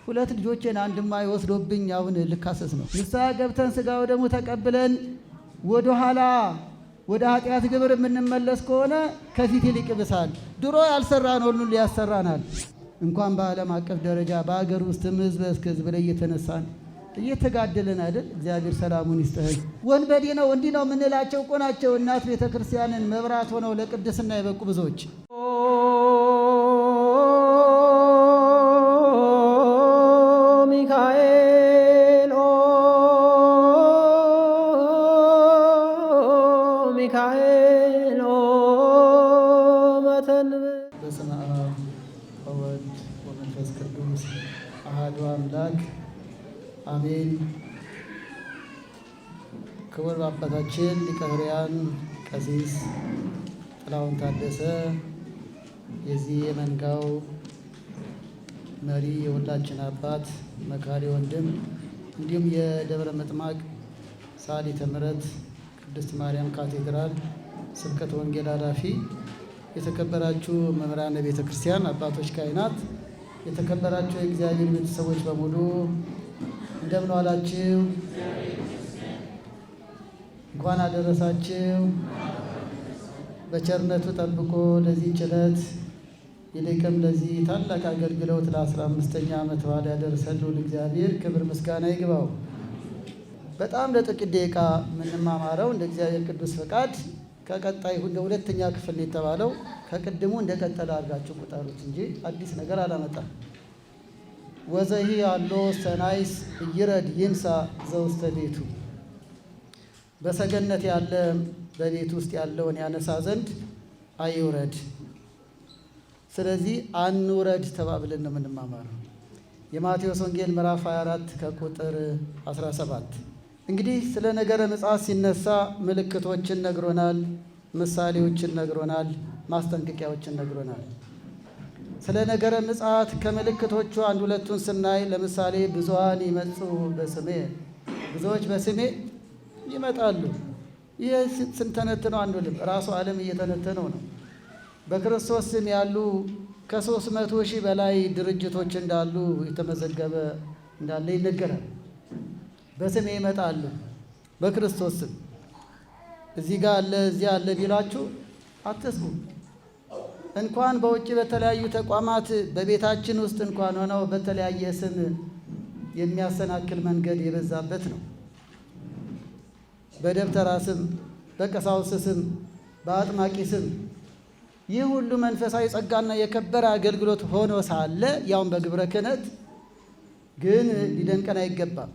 ሁለት ልጆቼን አንድማ ይወስዶብኝ አሁን ልካሰስ ነው። ንስሐ ገብተን ሥጋው ደግሞ ተቀብለን ወደ ኋላ ወደ ኃጢአት ግብር የምንመለስ ከሆነ ከፊት ይልቅ ይብሳል። ድሮ ያልሰራን ሁሉ ሊያሰራናል። እንኳን በዓለም አቀፍ ደረጃ በአገር ውስጥም ሕዝብ እስከ ሕዝብ ላይ እየተነሳን እየተጋደለን አይደል? እግዚአብሔር ሰላሙን ይስጠን። ወንበዴ ነው እንዲህ ነው የምንላቸው እኮ ናቸው እናት ቤተ ክርስቲያንን መብራት ሆነው ለቅድስና የበቁ ብዙዎች። ሚካኤል ሚካኤል መተንብ። በስመ አብ ወወልድ ወመንፈስ ቅዱስ አሐዱ አምላክ አሜን። ክቡር አባታችን ሊቀ ኅሩያን ቀሲስ ጥላሁን ታደሰ የዚህ የመንጋው መሪ የሁላችን አባት መካሪ ወንድም እንዲሁም የደብረ ምጥማቅ ሰዓሊተ ምሕረት ቅድስት ማርያም ካቴድራል ስብከተ ወንጌል ኃላፊ፣ የተከበራችሁ መምህራነ ቤተ ክርስቲያን አባቶች፣ ካህናት፣ የተከበራችሁ የእግዚአብሔር ቤተሰቦች በሙሉ እንደምን ዋላችሁ? እንኳን አደረሳችሁ። በቸርነቱ ጠብቆ ለዚህ ጭለት ይልቅም ለዚህ ታላቅ አገልግሎት ለ15ኛ ዓመት በዓል ያደረሰን ልዑል እግዚአብሔር ክብር ምስጋና ይግባው። በጣም ለጥቂት ደቂቃ የምንማማረው እንደ እግዚአብሔር ቅዱስ ፈቃድ ከቀጣይ እንደ ሁለተኛ ክፍል የተባለው ከቅድሙ እንደቀጠለ አድርጋችሁ ቁጠሩት እንጂ አዲስ ነገር አላመጣም። ወዘሂ አሎ ሰናይስ እይረድ ይንሳ ዘውስተ ቤቱ፣ በሰገነት ያለ በቤት ውስጥ ያለውን ያነሳ ዘንድ አይውረድ። ስለዚህ አንውረድ ተባብለን ነው የምንማማረው። የማቴዎስ ወንጌል ምዕራፍ 24 ከቁጥር 17። እንግዲህ ስለ ነገረ ምጽአት ሲነሳ ምልክቶችን ነግሮናል፣ ምሳሌዎችን ነግሮናል፣ ማስጠንቀቂያዎችን ነግሮናል። ስለ ነገረ ምጽአት ከምልክቶቹ አንድ ሁለቱን ስናይ ለምሳሌ ብዙኃን ይመጹ በስሜ፣ ብዙዎች በስሜ ይመጣሉ። ይህ ስንተነትነው አንዱልም ራሱ ዓለም እየተነተነው ነው። በክርስቶስ ስም ያሉ ከ300,000 በላይ ድርጅቶች እንዳሉ የተመዘገበ እንዳለ ይነገራል። በስሜ ይመጣሉ በክርስቶስ ስም። እዚህ ጋር አለ እዚህ አለ ቢላችሁ አትስሙ። እንኳን በውጭ በተለያዩ ተቋማት በቤታችን ውስጥ እንኳን ሆነው በተለያየ ስም የሚያሰናክል መንገድ የበዛበት ነው። በደብተራ ስም፣ በቀሳውስት ስም፣ በአጥማቂ ስም ይህ ሁሉ መንፈሳዊ ጸጋና የከበረ አገልግሎት ሆኖ ሳለ ያውን በግብረ ክህነት ግን ሊደንቀን አይገባም።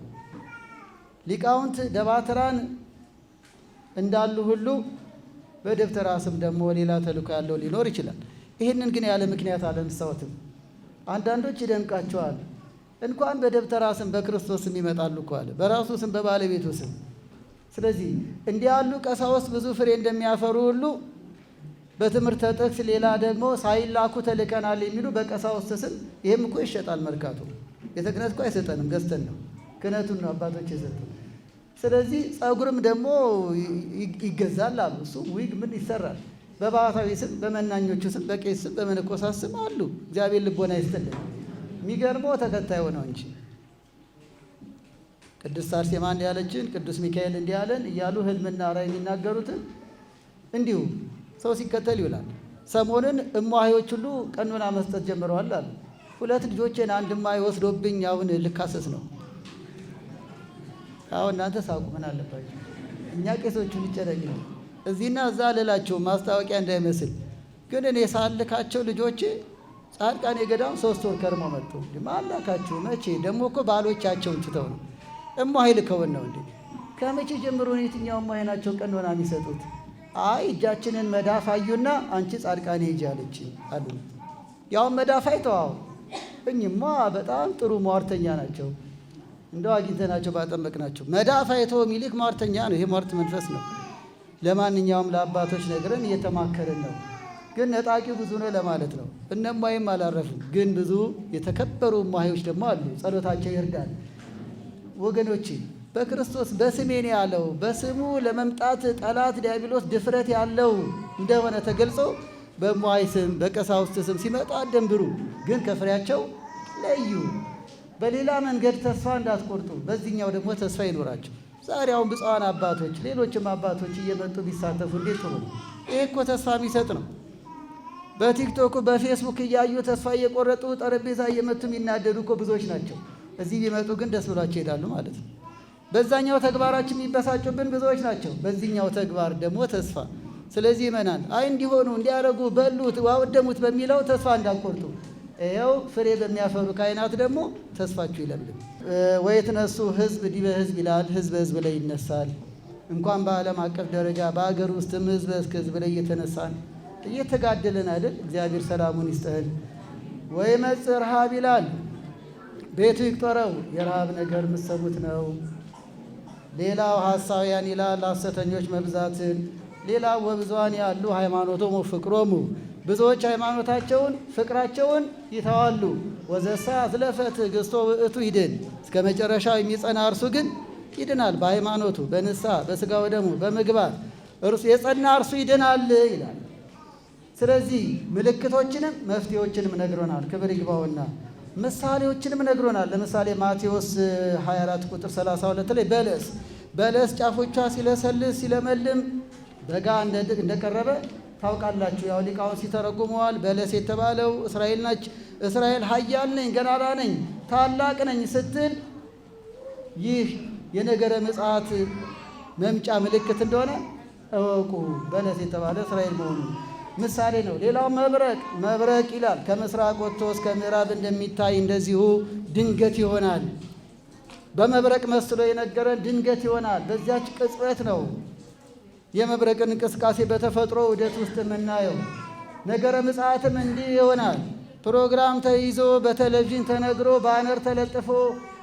ሊቃውንት ደባትራን እንዳሉ ሁሉ በደብተራ ስም ደግሞ ሌላ ተልእኮ ያለው ሊኖር ይችላል። ይህንን ግን ያለ ምክንያት አላነሳሁትም። አንዳንዶች ይደንቃቸዋል። እንኳን በደብተራ ስም በክርስቶስ ስም ይመጣሉ እኮ አለ፣ በራሱ ስም በባለቤቱ ስም። ስለዚህ እንዲህ ያሉ ቀሳውስት ብዙ ፍሬ እንደሚያፈሩ ሁሉ በትምህርተ ጥቅስ ሌላ ደግሞ ሳይላኩ ተልከናል የሚሉ በቀሳውስት ስም፣ ይህም እኮ ይሸጣል መርካቶ። ቤተ ክህነት እኮ አይሰጠንም፣ ገዝተን ነው። ክህነቱን ነው አባቶች የሰጡን። ስለዚህ ጸጉርም ደግሞ ይገዛል አሉ። እሱ ዊግ ምን ይሰራል? በባህታዊ ስም፣ በመናኞቹ ስም፣ በቄስ ስም፣ በመነኮሳት ስም አሉ። እግዚአብሔር ልቦና ይስጥልን። የሚገርመው ተከታዩ ነው እንጂ ቅድስት አርሴማ እንዲህ ያለችን፣ ቅዱስ ሚካኤል እንዲህ ያለን እያሉ ህልምና ራዕይ የሚናገሩትን እንዲሁ ሰው ሲከተል ይውላል። ሰሞኑን እሟሄዎች ሁሉ ቀኖና መስጠት ጀምረዋል አሉ። ሁለት ልጆቼን አንድማ ይወስዶብኝ አሁን ልካሰስ ነው። አሁን እናንተ ሳቁ፣ ምን አለባቸው? እኛ ቄሶቹ ሊጨነቅ ነው። እዚህና እዛ ልላቸው ማስታወቂያ እንዳይመስል ግን እኔ ሳልካቸው ልጆቼ ጻድቃኔ ገዳም 3 ወር ከርሞ መጡ። ማላካችሁ መቼ? ደግሞ እኮ ባሎቻቸውን ትተው ነው። እሟሄ ልከውን ነው እንዴ? ከመቼ ጀምሮ የትኛው እሟሄ ናቸው ቀኖና የሚሰጡት? አይ እጃችንን መዳፍ አዩና አንቺ ጻድቃኔ ሂጂ አለችኝ አሉ። ያው መዳፍ አይተዋው እኝማ በጣም ጥሩ ሟርተኛ ናቸው፣ እንደው አግኝተናቸው ባጠመቅናቸው። መዳፍ አይቶ ሚልክ ሟርተኛ ነው። ይሄ ሟርት መንፈስ ነው። ለማንኛውም ለአባቶች ነግረን እየተማከርን ነው። ግን ነጣቂው ብዙ ነው ለማለት ነው። እነማይም አላረፉም። ግን ብዙ የተከበሩ እማሄዎች ደግሞ አሉ። ጸሎታቸው ይርዳል። ወገኖቼ በክርስቶስ በስሜ ነው ያለው። በስሙ ለመምጣት ጠላት ዲያብሎስ ድፍረት ያለው እንደሆነ ተገልጾ በእማይ ስም በቀሳውስት ስም ሲመጣ አደንብሩ፣ ግን ከፍሬያቸው ለዩ። በሌላ መንገድ ተስፋ እንዳትቆርጡ፣ በዚህኛው ደግሞ ተስፋ ይኖራቸው። ዛሬ አሁን ብፁዓን አባቶች ሌሎችም አባቶች እየመጡ ቢሳተፉ እንዴት ጥሩ ነው። ይሄ እኮ ተስፋ የሚሰጥ ነው። በቲክቶክ በፌስቡክ እያዩ ተስፋ እየቆረጡ ጠረጴዛ እየመቱ የሚናደዱ እኮ ብዙዎች ናቸው። እዚህ ቢመጡ ግን ደስ ብሏቸው ይሄዳሉ ማለት ነው። በዛኛው ተግባራችን የሚበሳጩብን ብዙዎች ናቸው። በዚህኛው ተግባር ደግሞ ተስፋ። ስለዚህ ይመናል እንዲሆኑ እንዲያደርጉ በሉት ዋወደሙት በሚለው ተስፋ እንዳትቆርጡ። ይኸው ፍሬ በሚያፈሩ ካህናት ደግሞ ተስፋችሁ ይለምልም። ወይትነሱ ሕዝብ ዲበ ሕዝብ ይላል። ሕዝብ በሕዝብ ላይ ይነሳል። እንኳን በዓለም አቀፍ ደረጃ በአገር ውስጥም ሕዝብ ከሕዝብ ላይ እየተነሳን እየተጋደለን አይደል? እግዚአብሔር ሰላሙን ይስጠን። ወይመጽእ ረሃብ ይላል። ቤቱ ይቁጠረው። የረሃብ ነገር የምትሰሙት ነው። ሌላው ሐሳውያን ይላል። ሐሰተኞች መብዛትን። ሌላው ወብዙኃን ያሉ ሃይማኖቶሙ ፍቅሮሙ፣ ብዙዎች ሃይማኖታቸውን ፍቅራቸውን ይተዋሉ። ወዘሳ አዝለፈ ትዕግሥቶ ውእቱ ይድን፣ እስከ መጨረሻው የሚጸና እርሱ ግን ይድናል። በሃይማኖቱ በንስሐ በሥጋ ወደሙ በምግባር የጸና እርሱ ይድናል ይላል። ስለዚህ ምልክቶችንም መፍትሄዎችንም ነግሮናል። ክብር ይግባውና ምሳሌዎችንም ነግሮናል። ለምሳሌ ማቴዎስ 24 ቁጥር 32 ላይ በለስ ጫፎቿ ሲለሰልስ ሲለመልም በጋ እንደቀረበ ታውቃላችሁ። ያው ሊቃውን ሲተረጉመዋል። በለስ የተባለው እስራኤል ናች። እስራኤል ኃያል ነኝ፣ ገናና ነኝ፣ ታላቅ ነኝ ስትል ይህ የነገረ ምጽአት መምጫ ምልክት እንደሆነ እወቁ። በለስ የተባለ እስራኤል መሆኑ ምሳሌ ነው። ሌላው መብረቅ ይላል። ከምስራቅ ወጥቶ እስከ ምዕራብ እንደሚታይ እንደዚሁ ድንገት ይሆናል። በመብረቅ መስሎ የነገረን ድንገት ይሆናል። በዚያች ቅጽበት ነው የመብረቅን እንቅስቃሴ በተፈጥሮ ዑደት ውስጥ የምናየው። ነገረ ምጽአትም እንዲህ ይሆናል። ፕሮግራም ተይዞ በቴሌቪዥን ተነግሮ ባነር ተለጥፎ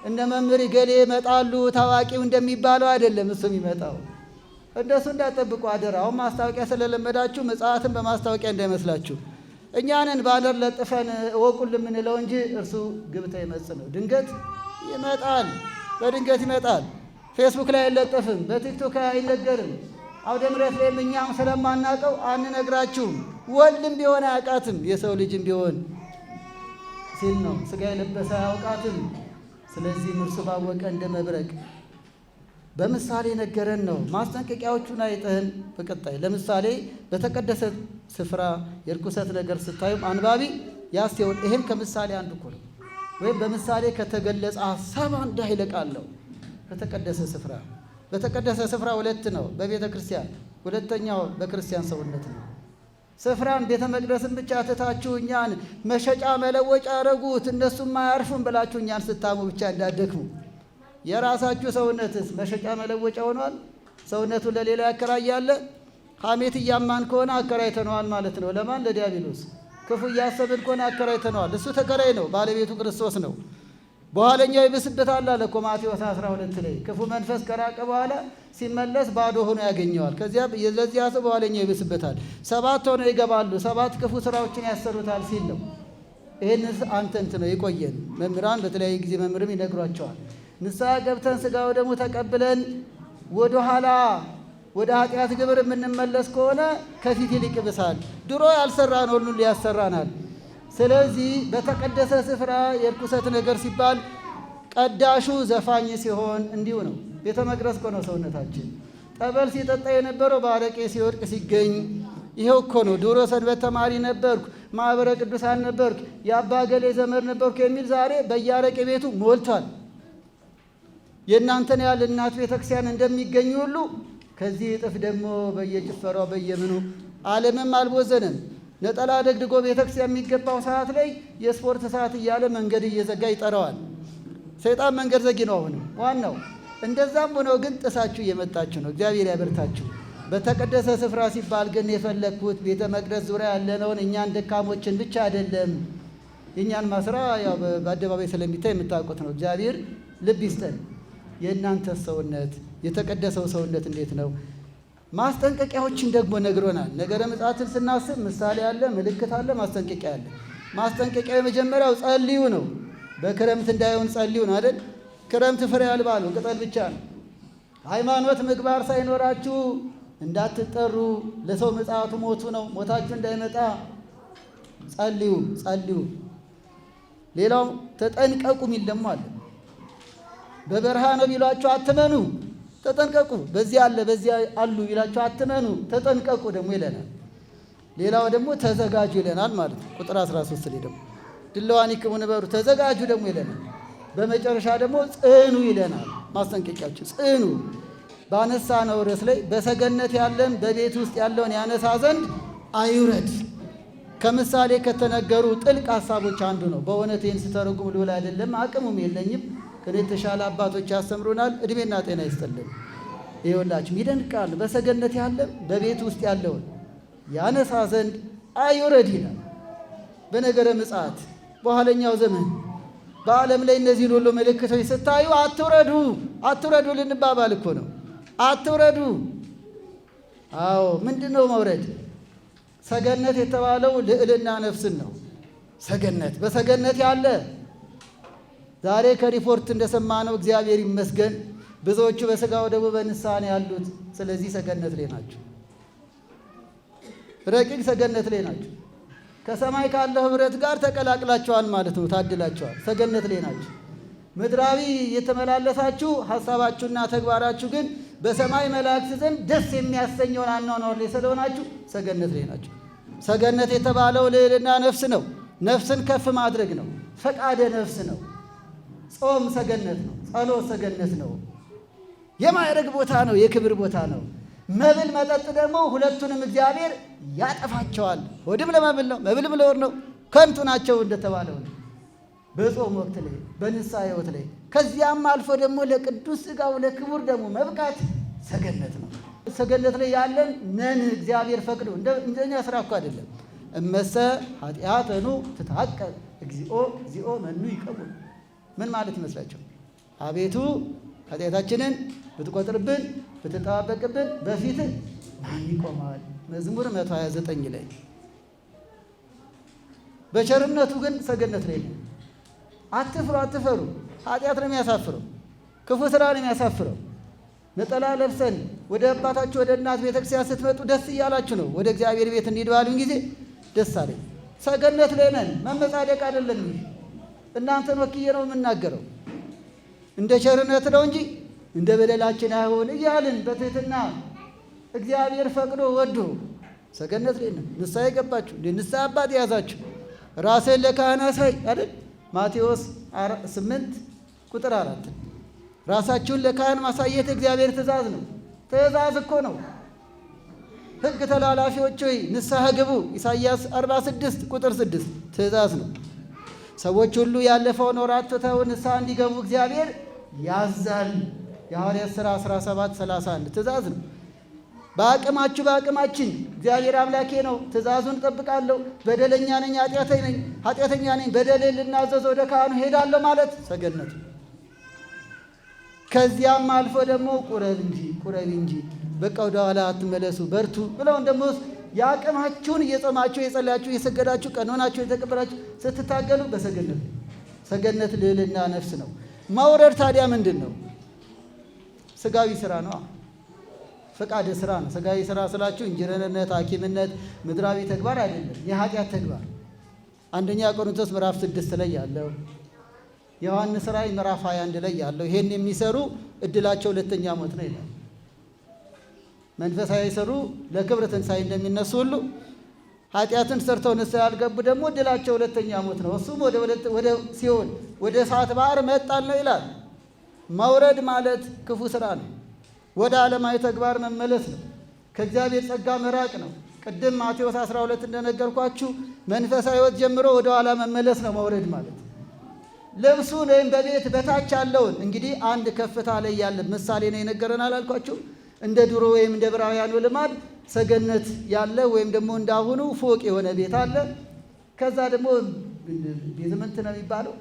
እነ መምህር ገሌ ይመጣሉ ታዋቂው እንደሚባለው አይደለም እሱ የሚመጣው። እንደሱ እንዳጠብቁ አደራ። አሁን ማስታወቂያ ስለለመዳችሁ ምጽአትን በማስታወቂያ እንዳይመስላችሁ። እኛንን ባነር ለጥፈን እወቁን የምንለው እንጂ እርሱ ግብተ ይመጽእ ነው። ድንገት ይመጣል። በድንገት ይመጣል። ፌስቡክ ላይ አይለጠፍም፣ በቲክቶክ አይነገርም። አውደ ምሕረት ላይም እኛም ስለማናውቀው አንነግራችሁም። ወልድም ቢሆን አያውቃትም፣ የሰው ልጅም ቢሆን ሲል ነው። ሥጋ የለበሰ አያውቃትም። ስለዚህ እርሱ ባወቀ እንደ መብረቅ በምሳሌ ነገረን ነው። ማስጠንቀቂያዎቹን አይተን በቀጣይ ለምሳሌ በተቀደሰ ስፍራ የርኩሰት ነገር ስታዩም አንባቢ ያስተውል። ይሄም ከምሳሌ አንዱ እኮ ነው። ወይም በምሳሌ ከተገለጸ ሐሳብ አንድ ኃይለ ቃል ነው። በተቀደሰ ስፍራ ሁለት ነው፣ በቤተ ክርስቲያን፣ ሁለተኛው በክርስቲያን ሰውነት ነው። ስፍራን ቤተ መቅደስን ብቻ ትታችሁ እኛን መሸጫ መለወጫ ያረጉት እነሱም አያርፉም ብላችሁ እኛን ስታሙ ብቻ እንዳደክሙ። የራሳችሁ ሰውነትስ መሸጫ መለወጫ ሆኗል። ሰውነቱን ለሌላ ያከራያለ። ሐሜት እያማን ከሆነ አከራይተነዋል ማለት ነው። ለማን? ለዲያብሎስ። ክፉ እያሰብን ከሆነ አከራይተነዋል። እሱ ተከራይ ነው፣ ባለቤቱ ክርስቶስ ነው። በኋለኛው ይብስበታል አለ እኮ ማቴዎስ 12 ላይ። ክፉ መንፈስ ከራቀ በኋላ ሲመለስ ባዶ ሆኖ ያገኘዋል። ከዚያ ለዚያ ሰው በኋለኛው ይብስበታል። 7 ሆነው ይገባሉ፣ 7 ክፉ ስራዎችን ያሰሩታል ሲል ነው። ይህንስ አንተንት ነው የቆየን መምህራን በተለያየ ጊዜ መምህርም ይነግሯቸዋል። ንስሐ ገብተን ሥጋ ወደሙ ተቀብለን ወደ ኋላ ወደ ኃጢአት ግብር የምንመለስ ከሆነ ከፊት ይልቅ ይብሳል። ድሮ ያልሰራን ሁሉ ያሰራናል። ስለዚህ በተቀደሰ ስፍራ የርኩሰት ነገር ሲባል ቀዳሹ ዘፋኝ ሲሆን እንዲሁ ነው። ቤተ መቅደስ እኮ ነው ሰውነታችን። ጠበል ሲጠጣ የነበረው በአረቄ ሲወድቅ ሲገኝ ይኸው እኮ ነው። ድሮ ሰንበት ተማሪ ነበርኩ፣ ማኅበረ ቅዱሳን ነበርኩ፣ የአባ ገሌ ዘመድ ነበርኩ የሚል ዛሬ በየአረቄ ቤቱ ሞልቷል። የእናንተን ያህል እናት ቤተክርስቲያን እንደሚገኝ ሁሉ ከዚህ እጥፍ ደግሞ በየጭፈራው በየምኑ ዓለምም አልቦዘንም። ነጠላ ደግድጎ ቤተክርስቲያን የሚገባው ሰዓት ላይ የስፖርት ሰዓት እያለ መንገድ እየዘጋ ይጠራዋል። ሰይጣን መንገድ ዘጊ ነው አሁንም ዋናው። እንደዛም ሆነው ግን ጥሳችሁ እየመጣችሁ ነው። እግዚአብሔር ያበርታችሁ። በተቀደሰ ስፍራ ሲባል ግን የፈለግኩት ቤተ መቅደስ ዙሪያ ያለነውን እኛን ደካሞችን ብቻ አይደለም። የእኛን ማስራ ያው በአደባባይ ስለሚታይ የምታውቁት ነው። እግዚአብሔር ልብ ይስጠን። የእናንተ ሰውነት የተቀደሰው ሰውነት እንዴት ነው? ማስጠንቀቂያዎችን ደግሞ ነግሮናል። ነገረ ምጽአትን ስናስብ ምሳሌ አለ፣ ምልክት አለ፣ ማስጠንቀቂያ አለ። ማስጠንቀቂያ የመጀመሪያው ጸልዩ ነው። በክረምት እንዳይሆን ጸልዩ ነው አይደል? ክረምት ፍሬ አልባ ነው፣ ቅጠል ብቻ ነው። ሃይማኖት ምግባር ሳይኖራችሁ እንዳትጠሩ፣ ለሰው ምጽአቱ ሞቱ ነው። ሞታችሁ እንዳይመጣ ጸልዩ። ሌላው ተጠንቀቁ የሚል ደግሞ አለ። በበረሃ ነው ቢሏቸው አትመኑ፣ ተጠንቀቁ። በዚህ አለ በዚህ አሉ ቢሏቸው አትመኑ፣ ተጠንቀቁ ደግሞ ይለናል። ሌላው ደግሞ ተዘጋጁ ይለናል ማለት ነው። ቁጥር 13 ላይ ደግሞ ድለዋኒክሙ ንበሩ፣ ተዘጋጁ ደግሞ ይለናል። በመጨረሻ ደግሞ ጽኑ ይለናል። ማስጠንቀቂያችሁ ጽኑ። ባነሳነው ርዕስ ላይ በሰገነት ያለን በቤት ውስጥ ያለውን ያነሳ ዘንድ አይውረድ ከምሳሌ ከተነገሩ ጥልቅ ሀሳቦች አንዱ ነው። በእውነት ይህን ስተረጉም ልውል አይደለም፣ አቅሙም የለኝም። ከኔ የተሻለ አባቶች ያስተምሩናል። እድሜና ጤና ይስጥልን። ይኸውላችሁ ይደንቃል። በሰገነት ያለን በቤት ውስጥ ያለውን ያነሳ ዘንድ አይውረድ ይላል። በነገረ ምጽአት በኋለኛው ዘመን በዓለም ላይ እነዚህን ሁሉ ምልክቶች ስታዩ አትውረዱ አትውረዱ ልንባባል እኮ ነው። አትውረዱ። አዎ ምንድን ነው መውረድ? ሰገነት የተባለው ልዕልና ነፍስን ነው። ሰገነት በሰገነት ያለ ዛሬ ከሪፖርት እንደሰማነው እግዚአብሔር ይመስገን ብዙዎቹ በሥጋው ደግሞ በንስሐ ነው ያሉት። ስለዚህ ሰገነት ላይ ናቸው። ረቂቅ ሰገነት ላይ ናቸው። ከሰማይ ካለው ኅብረት ጋር ተቀላቅላቸዋል ማለት ነው። ታድላቸዋል። ሰገነት ላይ ናቸው። ምድራዊ የተመላለሳችሁ ሐሳባችሁና ተግባራችሁ ግን በሰማይ መላእክት ዘንድ ደስ የሚያሰኘውን አኗኗር ላይ ስለሆናችሁ ሰገነት ላይ ናቸው። ሰገነት የተባለው ልዕልና ነፍስ ነው። ነፍስን ከፍ ማድረግ ነው። ፈቃደ ነፍስ ነው። ጾም ሰገነት ነው። ጸሎት ሰገነት ነው። የማዕረግ ቦታ ነው። የክብር ቦታ ነው። መብል መጠጥ ደግሞ ሁለቱንም እግዚአብሔር ያጠፋቸዋል። ሆድም ለመብል ነው፣ መብልም ለሆድ ነው። ከንቱ ናቸው እንደተባለው በጾም ወቅት ላይ በንስሐ ሕይወት ላይ ከዚያም አልፎ ደግሞ ለቅዱስ ሥጋው ለክቡር ደግሞ መብቃት ሰገነት ነው። ሰገነት ላይ ያለን ነን። እግዚአብሔር ፈቅዶ እንደኛ ስራ እኮ አይደለም። እመሰ ኃጢአተኑ ትታቀብ እግዚኦ እግዚኦ መኑ ይቀቡል። ምን ማለት ይመስላቸው? አቤቱ ኃጢአታችንን ብትቆጥርብን ብትጠባበቅብን በፊትህ ማን ይቆማል? መዝሙር 129 ላይ በቸርነቱ ግን ሰገነት ላይ ነው። አትፍሩ አትፈሩ። ኃጢአት ነው የሚያሳፍረው። ክፉ ስራ ነው የሚያሳፍረው። ነጠላ ለብሰን ወደ አባታችሁ ወደ እናት ቤተክርስቲያን ስትመጡ ደስ እያላችሁ ነው። ወደ እግዚአብሔር ቤት እንሂድ ባሉኝ ጊዜ ደስ አለኝ። ሰገነት ላይ ነን። መመጻደቅ አይደለም። እናንተን ወክዬ ነው የምናገረው። እንደ ቸርነት ነው እንጂ እንደ በደላችን አይሆን እያልን በትህትና እግዚአብሔር ፈቅዶ ወዶ ሰገነት ላይ ነን። ንስሐ የገባችሁ ንስሐ አባት የያዛችሁ ራስህን ለካህን አሳይ አይደል? ማቴዎስ 8 ቁጥር 4 ራሳችሁን ለካህን ማሳየት እግዚአብሔር ትእዛዝ ነው። ትእዛዝ እኮ ነው። ሕግ ተላላፊዎች ሆይ ንስሐ ግቡ። ኢሳይያስ 46 ቁጥር 6 ትእዛዝ ነው። ሰዎች ሁሉ ያለፈውን ወራት ትተው ንስሐ እንዲገቡ እግዚአብሔር ያዛል። የሐዋርያት ሥራ 17:31 ትእዛዝ ነው። በአቅማችሁ በአቅማችን እግዚአብሔር አምላኬ ነው፣ ትእዛዙን እጠብቃለሁ፣ በደለኛ ነኝ፣ ኃጢአተኛ ነኝ፣ በደሌን ልናዘዝ ወደ ካህኑ ሄዳለሁ ማለት ሰገነት። ከዚያም አልፎ ደግሞ ቁረብ እንጂ በቃ ወደ ኋላ አትመለሱ፣ በርቱ ብለውን ደግሞ የአቅማችሁን እየጾማችሁ የጸለያችሁ የሰገዳችሁ ቀኖናችሁ የተቀበላችሁ ስትታገሉ በሰገነት ሰገነት ልዕልና ነፍስ ነው። መውረድ ታዲያ ምንድን ነው? ስጋዊ ስራ ነው። ፈቃደ ስራ ነው። ስጋዊ ስራ ስላችሁ ኢንጂነርነት፣ ሐኪምነት፣ ምድራዊ ተግባር አይደለም። የኃጢአት ተግባር አንደኛ ቆሮንቶስ ምዕራፍ 6 ላይ ያለው ዮሐንስ ራእይ ምዕራፍ 21 ላይ ያለው ይሄን የሚሰሩ እድላቸው ሁለተኛ ሞት ነው ይላል። መንፈሳዊ ሰሩ ለክብር ትንሣኤ እንደሚነሱ ሁሉ ኃጢአትን ሰርተው ንስሐ ያልገቡ ደግሞ እድላቸው ሁለተኛ ሞት ነው። እሱም ወደ ሲኦል ወደ እሳት ባህር መጣል ነው ይላል። መውረድ ማለት ክፉ ስራ ነው። ወደ ዓለማዊ ተግባር መመለስ ነው። ከእግዚአብሔር ጸጋ መራቅ ነው። ቅድም ማቴዎስ 12 እንደነገርኳችሁ መንፈሳዊ ሕይወት ጀምሮ ወደ ኋላ መመለስ ነው መውረድ ማለት። ልብሱን ወይም በቤት በታች ያለውን እንግዲህ አንድ ከፍታ ላይ ያለ ምሳሌ ነው የነገረን አላልኳችሁ? እንደ ድሮ ወይም እንደ ዕብራውያኑ ልማድ ሰገነት ያለ ወይም ደግሞ እንዳሁኑ ፎቅ የሆነ ቤት አለ። ከዛ ደግሞ ቤዝመንት ነው የሚባለው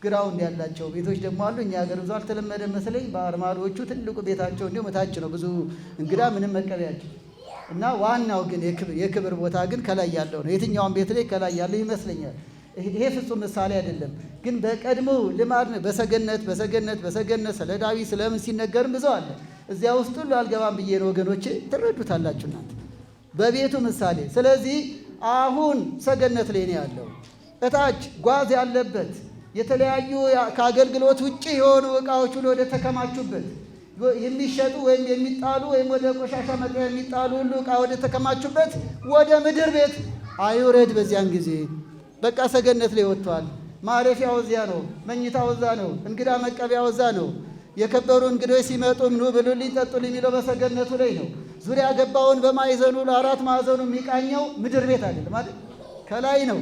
ግራውንድ ያላቸው ቤቶች ደግሞ አሉ። እኛ ሀገር ብዙ አልተለመደ መስለኝ። በአርማዶቹ ትልቁ ቤታቸው እንዲሁ መታች ነው፣ ብዙ እንግዳ ምንም መቀበያቸው እና ዋናው ግን የክብር ቦታ ግን ከላይ ያለው ነው። የትኛውን ቤት ላይ ከላይ ያለው ይመስለኛል። ይሄ ፍጹም ምሳሌ አይደለም፣ ግን በቀድሞ ልማድ ነው። በሰገነት ስለ ዳዊት ስለምን ሲነገርም ብዙ አለ። እዚያ ውስጥ ሁሉ አልገባም ብዬ ነው ወገኖቼ፣ ትረዱታላችሁ እናንተ በቤቱ ምሳሌ። ስለዚህ አሁን ሰገነት ላይ ነው ያለው። እታች ጓዝ ያለበት የተለያዩ ከአገልግሎት ውጭ የሆኑ ዕቃዎች ሁሉ ወደ ተከማቹበት የሚሸጡ ወይም የሚጣሉ ወይም ወደ ቆሻሻ መጣያ የሚጣሉ ሁሉ ዕቃ ወደ ተከማቹበት ወደ ምድር ቤት አይውረድ። በዚያን ጊዜ በቃ ሰገነት ላይ ወጥቷል። ማረፊያው እዚያ ነው። መኝታው እዛ ነው። እንግዳ መቀበያው እዛ ነው። የከበሩ እንግዶች ሲመጡም ኑ ብሉልኝ ጠጡልኝ የሚለው በሰገነቱ ላይ ነው። ዙሪያ ገባውን በማዕዘኑ ለአራት ማዕዘኑ የሚቃኘው ምድር ቤት አይደለም ማለት ከላይ ነው።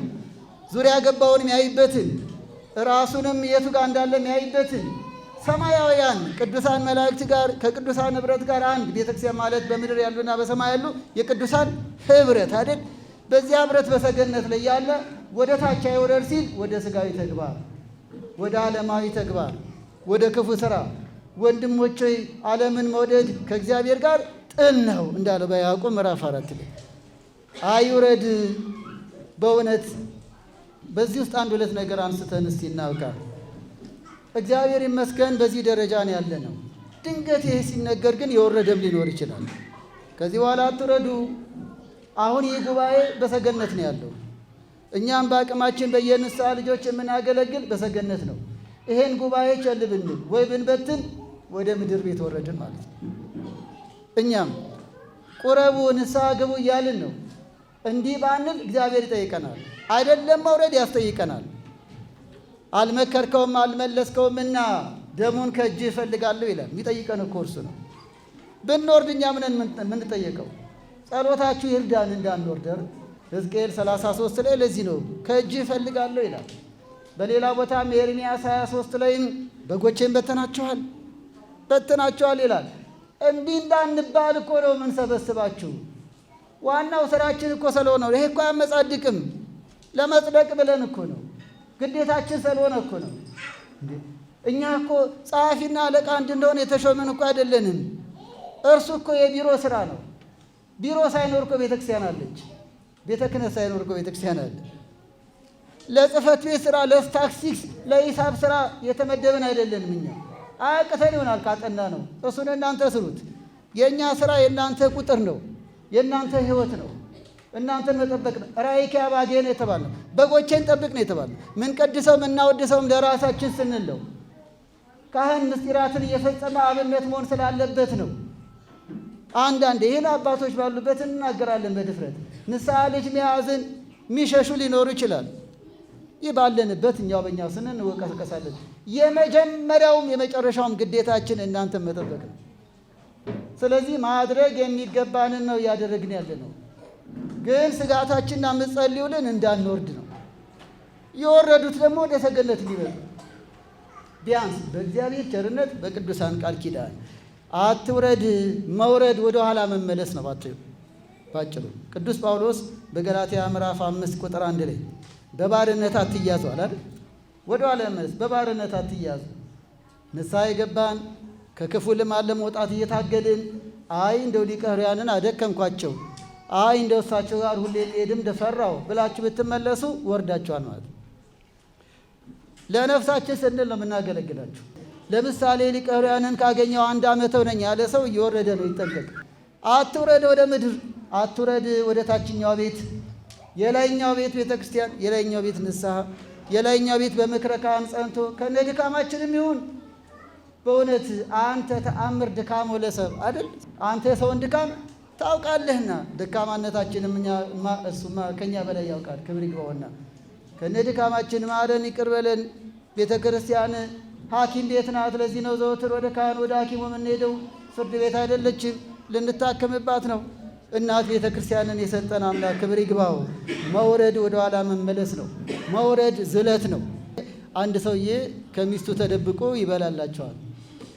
ዙሪያ ገባውን የሚያይበትን ራሱንም የቱ ጋር እንዳለ የሚያይበትን ሰማያውያን ቅዱሳን መላእክት ጋር ከቅዱሳን ኅብረት ጋር አንድ ቤተክርስቲያን ማለት በምድር ያሉና በሰማይ ያሉ የቅዱሳን ኅብረት አይደል? በዚያ ኅብረት በሰገነት ላይ ያለ ወደ ታች አይወረድ ሲል ወደ ሥጋዊ ተግባር፣ ወደ ዓለማዊ ተግባር፣ ወደ ክፉ ሥራ ወንድሞቼ ዓለምን መውደድ ከእግዚአብሔር ጋር ጥል ነው እንዳለው በያዕቆብ ምዕራፍ 4 ላይ አይውረድ። በእውነት በዚህ ውስጥ አንድ ሁለት ነገር አንስተን እስቲ እናውቃ። እግዚአብሔር ይመስገን በዚህ ደረጃ ነው ያለ ነው። ድንገት ይሄ ሲነገር ግን የወረደም ሊኖር ይችላል። ከዚህ በኋላ አትውረዱ። አሁን ይህ ጉባኤ በሰገነት ነው ያለው። እኛም በአቅማችን በየንስሐ ልጆች የምናገለግል በሰገነት ነው። ይሄን ጉባኤ ቸል ብንል ወይ ብንበትን ወደ ምድር ቤት ወረድን ማለት ነው። እኛም ቁረቡ ንስሐ ግቡ እያልን ነው። እንዲህ ባንል እግዚአብሔር ይጠይቀናል። አይደለም መውረድ ያስጠይቀናል። አልመከርከውም አልመለስከውምና ደሙን ከእጅ እፈልጋለሁ ይላል። የሚጠይቀን እኮ እርሱ ነው። ብንወርድ እኛ ምን የምንጠየቀው? ጸሎታችሁ ይርዳን እንዳንወርደር ሕዝቅኤል 33 ላይ ለዚህ ነው ከእጅ እፈልጋለሁ ይላል። በሌላ ቦታም ኤርምያስ 23 ላይም በጎቼን በትናቸዋል ይላል። እንዲህ እንዳንባል እኮ ነው የምንሰበስባችሁ። ዋናው ስራችን እኮ ስለሆነ ነው። ይሄ እኮ አያመጻድቅም። ለመጽደቅ ብለን እኮ ነው። ግዴታችን ስለሆነ እኮ ነው። እኛ እኮ ጸሐፊና አለቃ እንድንሆን የተሾመን እኮ አይደለንም። እርሱ እኮ የቢሮ ስራ ነው። ቢሮ ሳይኖር እኮ ቤተክርስቲያን አለች። ቤተ ክህነት ሳይኖር እኮ ቤተክርስቲያን አለ። ለጽህፈት ቤት ስራ፣ ለስታክሲክስ፣ ለሂሳብ ስራ የተመደብን አይደለንም። እኛ አያቅተን ይሆናል ካጠና ነው። እሱን እናንተ ስሩት። የእኛ ስራ የእናንተ ቁጥር ነው፣ የእናንተ ህይወት ነው። እናንተን መጠበቅ ነው። ራእይከ አባጌ ነው የተባልነው። በጎቼን ጠብቅ ነው የተባልነው። ምንቀድሰው ምናወድሰውም ለራሳችን ስንለው ካህን ምስጢራትን እየፈጸመ አብነት መሆን ስላለበት ነው። አንዳንዴ ይህን አባቶች ባሉበት እንናገራለን በድፍረት። ንስሐ ልጅ መያዝን የሚሸሹ ሊኖሩ ይችላል። ይህ ባለንበት እኛው በእኛው ስን እንወቀሰቀሳለን። የመጀመሪያውም የመጨረሻውም ግዴታችን እናንተን መጠበቅ ነው። ስለዚህ ማድረግ የሚገባንን ነው እያደረግን ያለ ነው። ግን ስጋታችንና የምትጸልዩልን እንዳንወርድ ነው። የወረዱት ደግሞ ወደ ሰገነት ሊበሉ ቢያንስ በእግዚአብሔር ቸርነት በቅዱሳን ቃል ኪዳን አትውረድ። መውረድ ወደ ኋላ መመለስ ነው ባጭሩ። ቅዱስ ጳውሎስ በገላትያ ምዕራፍ 5 ቁጥር 1 ላይ በባርነት አትያዙ አይደል? ወደ ኋላ መመለስ፣ በባርነት አትያዙ። ንስሐ የገባን ከክፉ ልማድ ለመውጣት እየታገልን እንደው ሊቀ ኅሩያንን አደከምኳቸው፣ እንደው እሳቸው ጋር ሁሌ ሄድም ደፈራው ብላችሁ ብትመለሱ ወርዳችኋል ማለት ነው። ለነፍሳችን ስንል ነው የምናገለግላችሁ። ለምሳሌ ሊቀ ኅሩያንን ካገኘው 1 ዓመት ሆነኝ ያለ ሰው እየወረደ ነው። ይጠንቀቅ። አትውረድ ወደ ምድር፣ አትውረድ ወደ ታችኛው ቤት። የላይኛው ቤት ቤተ ክርስቲያን፣ የላይኛው ቤት ንስሐ፣ የላይኛው ቤት በምክረ ካህን ጸንቶ ከነ ድካማችንም ይሁን በእውነት አንተ ተአምር ድካሞ ለሰብ አይደል? አንተ የሰውን ድካም ታውቃለህና ደካማነታችንም እሱማ ከኛ በላይ ያውቃል። ክብር ይግባውና ከነ ድካማችን ማረን፣ ይቅር በለን። ቤተ ክርስቲያን ሐኪም ቤት ናት። ለዚህ ነው ዘወትር ወደ ካህን ወደ ሐኪሙ የምንሄደው። ፍርድ ቤት አይደለችም፣ ልንታከምባት ነው። እናት ቤተ ክርስቲያንን የሰጠን አምላክ ክብር ይግባው። መውረድ ወደ ኋላ መመለስ ነው። መውረድ ዝለት ነው። አንድ ሰውዬ ከሚስቱ ተደብቆ ይበላላቸዋል።